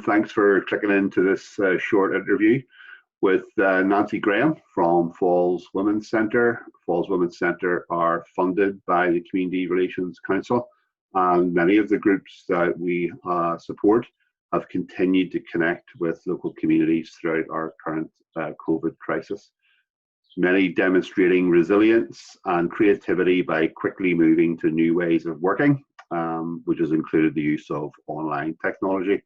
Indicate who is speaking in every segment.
Speaker 1: Thanks for clicking into this short interview with Nancy Graham from Falls Women's Centre. Falls Women's Centre are funded by the Community Relations Council, and many of the groups that we support have continued to connect with local communities throughout our current COVID crisis. Many demonstrating resilience and creativity by quickly moving to new ways of working, which has included the use of online technology.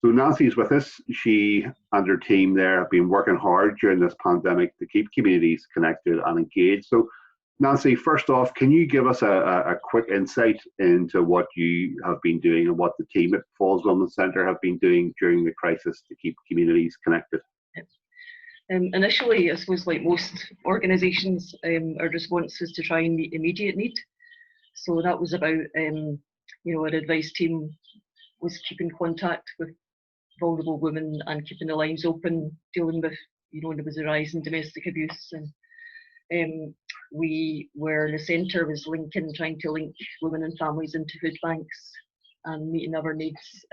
Speaker 1: So Nancy's with us. She and her team there have been working hard during this pandemic to keep communities connected and engaged. So Nancy, first off, can you give us a quick insight into what you have been doing and what the team at Falls Women's Centre have been doing during the crisis to keep communities connected?
Speaker 2: Initially, I suppose, like most organisations, our response was to try and meet immediate need. So that was about, our advice team was keeping contact with vulnerable women and keeping the lines open, dealing with, there was a rise in domestic abuse. And the centre was trying to link women and families into food banks and meeting other needs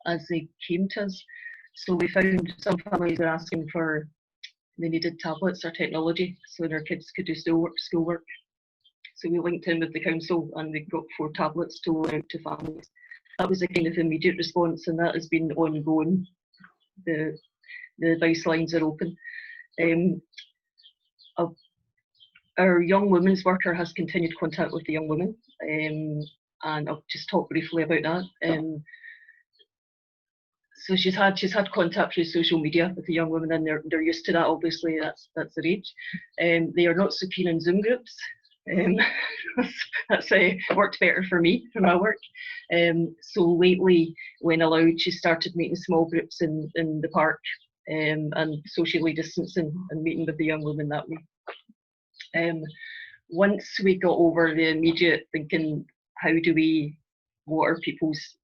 Speaker 2: as they came to us. So we found some families were asking they needed tablets or technology so their kids could do schoolwork. So we linked in with the council and we got 4 tablets to roll out to families. That was a kind of immediate response, and that has been ongoing. The advice lines are open. Our young women's worker has continued contact with the young women, and I'll just talk briefly about that. So she's had contact through social media with the young women, and they're used to that. Obviously, that's their age. They are not so keen on Zoom groups. That's worked better for me for my work. So lately, when allowed, she started meeting small groups in the park and socially distancing and meeting with the young women that way. Once we got over the immediate thinking, what are people's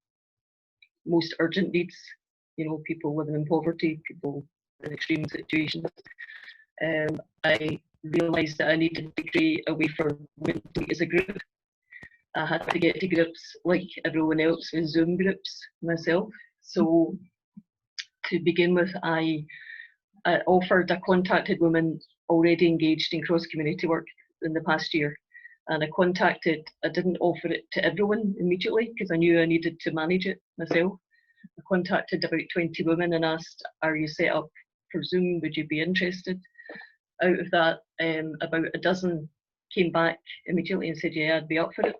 Speaker 2: most urgent needs? People living in poverty, people in extreme situations. I realised that I needed to create a way for women to meet as a group. I had to get to groups like everyone else with Zoom groups myself. So to begin with, I contacted women already engaged in cross-community work in the past year. And I didn't offer it to everyone immediately because I knew I needed to manage it myself. I contacted about 20 women and asked, are you set up for Zoom? Would you be interested? Out of that, about a dozen came back immediately and said, yeah, I'd be up for it.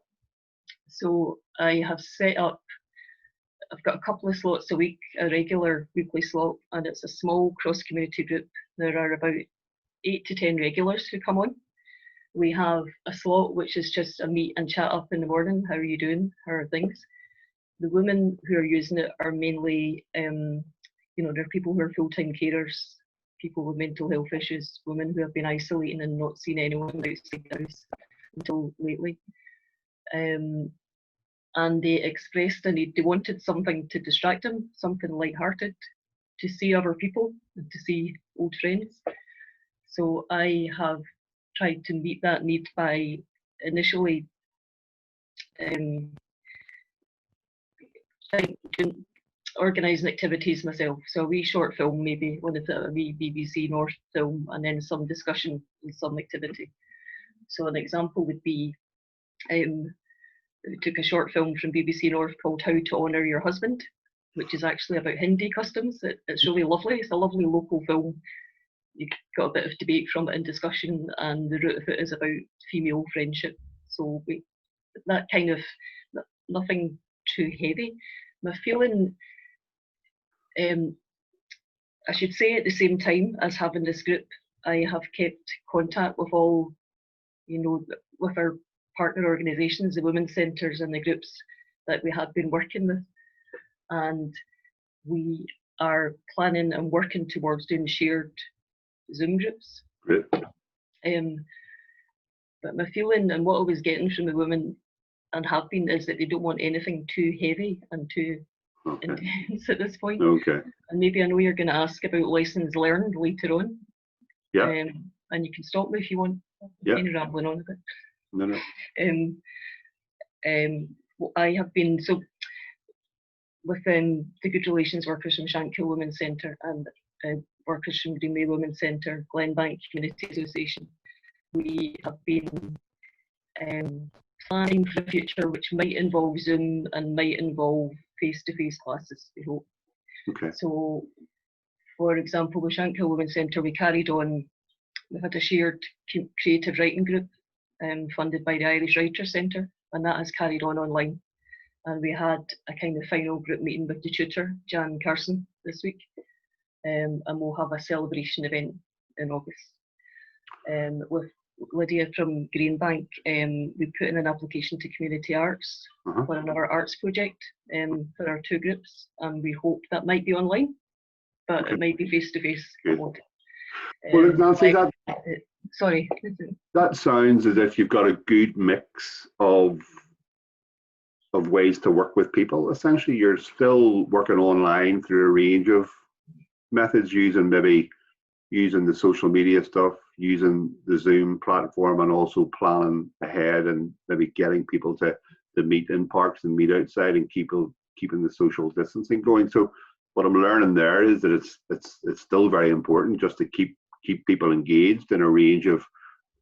Speaker 2: So I have set up, I've got a couple of slots a week, a regular weekly slot, and it's a small cross-community group. There are about 8 to 10 regulars who come on. We have a slot which is just a meet and chat up in the morning. How are you doing? How are things? The women who are using it are mainly, they're people who are full-time carers, people with mental health issues, women who have been isolating and not seen anyone outside the house until lately. And they expressed a need. They wanted something to distract them, something light-hearted, to see other people and to see old friends. So I have tried to meet that need by initially organising activities myself. So a wee short film, maybe one of a wee BBC North film, and then some discussion and some activity. So an example would be, we took a short film from BBC North called How to Honour Your Husband, which is actually about Hindi customs. It's really lovely. It's a lovely local film. You got a bit of debate from it and discussion, and the root of it is about female friendship. So that kind of, nothing too heavy. My feeling, I should say at the same time as having this group, I have kept contact with all, with our partner organisations, the women's centres and the groups that we have been working with. And we are planning and working towards doing shared Zoom groups.
Speaker 1: Great.
Speaker 2: But my feeling and what I was getting from the women and have been is that they don't want anything too heavy and too intense at this point.
Speaker 1: Okay.
Speaker 2: And maybe I know you're going to ask about lessons learned later on.
Speaker 1: Yeah.
Speaker 2: And you can stop me if you want.
Speaker 1: Yeah.
Speaker 2: I'm rambling on a bit.
Speaker 1: No.
Speaker 2: I have been, so with the Good Relations workers from Shankill Women's Centre and workers from Greenway Women's Centre, Glenbank Community Association, we have been planning for the future, which might involve Zoom and might involve face-to-face classes, we hope.
Speaker 1: Okay.
Speaker 2: So, for example, with Shankill Women's Centre, we carried on, we had a shared creative writing group funded by the Irish Writers' Centre, and that has carried on online. And we had a kind of final group meeting with the tutor, Jan Carson, this week, and we'll have a celebration event in August. With Lydia from Greenbank, we put in an application to Community Arts for another arts project for our two groups, and we hope that might be online, but it might be face-to-face.
Speaker 1: Well, Nancy,
Speaker 2: sorry.
Speaker 1: That sounds as if you've got a good mix of ways to work with people. Essentially, you're still working online through a range of methods, using the social media stuff, using the Zoom platform, and also planning ahead and maybe getting people to meet in parks and meet outside and keeping the social distancing going. So what I'm learning there is that it's still very important just to keep people engaged in a range of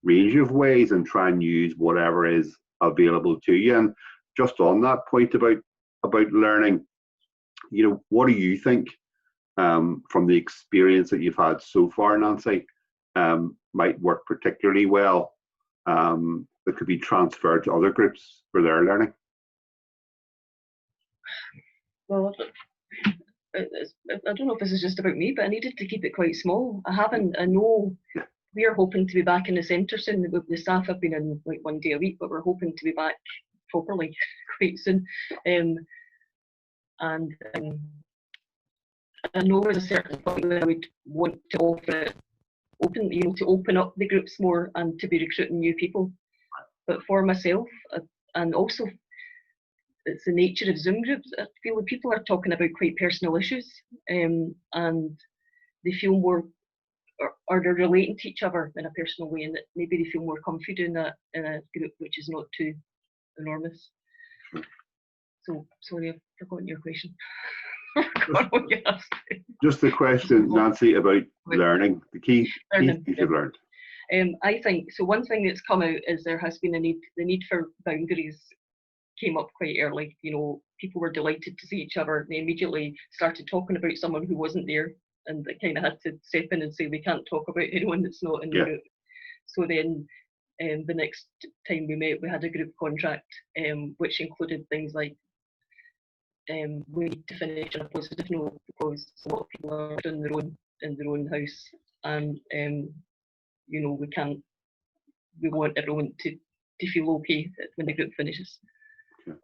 Speaker 1: ways and try and use whatever is available to you. And just on that point about learning, what do you think from the experience that you've had so far, Nancy, might work particularly well that could be transferred to other groups for their learning?
Speaker 2: Well, I don't know if this is just about me, but I needed to keep it quite small. I know we are hoping to be back in the centre soon. The staff have been in like 1 day a week, but we're hoping to be back properly quite soon. And I know there's a certain point where I would want to offer it open, to open up the groups more and to be recruiting new people. But for myself, and also it's the nature of Zoom groups, I feel that people are talking about quite personal issues, and they feel more, or they're relating to each other in a personal way, and that maybe they feel more comfy doing that in a group which is not too enormous. So, sorry, I've forgotten your question.
Speaker 1: Just the question, Nancy, about learning, the key things you've learned.
Speaker 2: I think, so one thing that's come out is there has been the need for boundaries came up quite early. People were delighted to see each other. They immediately started talking about someone who wasn't there, and they kind of had to step in and say, we can't talk about anyone that's not in the group. So then the next time we met, we had a group contract, which included things like we need to finish on a positive note because a lot of people are in their own house, and we want everyone to feel okay when the group finishes.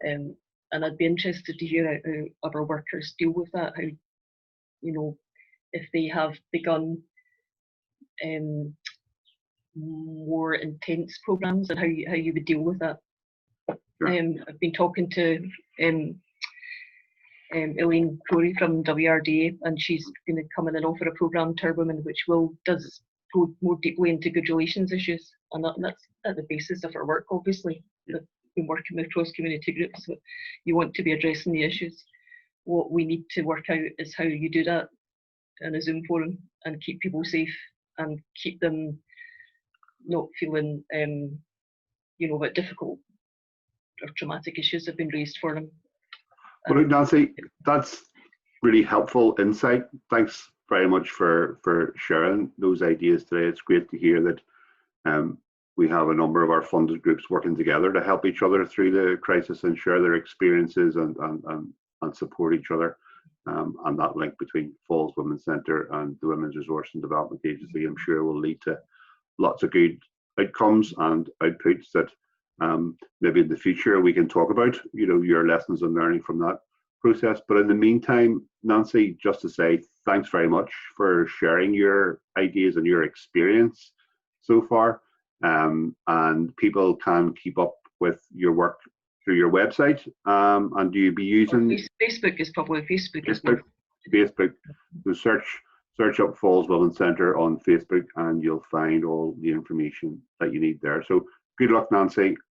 Speaker 2: And I'd be interested to hear how other workers deal with that, how, if they have begun more intense programs and how you would deal with that. I've been talking to Elaine Corey from WRDA, and she's going to come in and offer a programme to our women which does go more deeply into good relations issues, and that's at the basis of our work, obviously. We've been working with cross-community groups, but you want to be addressing the issues. What we need to work out is how you do that in a Zoom forum and keep people safe and keep them not feeling that difficult or traumatic issues have been raised for them.
Speaker 1: Well, Nancy, that's really helpful insight. Thanks very much for sharing those ideas today. It's great to hear that we have a number of our funded groups working together to help each other through the crisis and share their experiences and support each other. And that link between Falls Women's Centre and the Women's Resource and Development Agency, I'm sure, will lead to lots of good outcomes and outputs that maybe in the future we can talk about, your lessons and learning from that process. But in the meantime, Nancy, just to say thanks very much for sharing your ideas and your experience so far. And people can keep up with your work through your website. And do you be using
Speaker 2: Facebook? Is probably Facebook.
Speaker 1: Facebook. So search up Falls Women's Centre on Facebook, and you'll find all the information that you need there. So good luck, Nancy,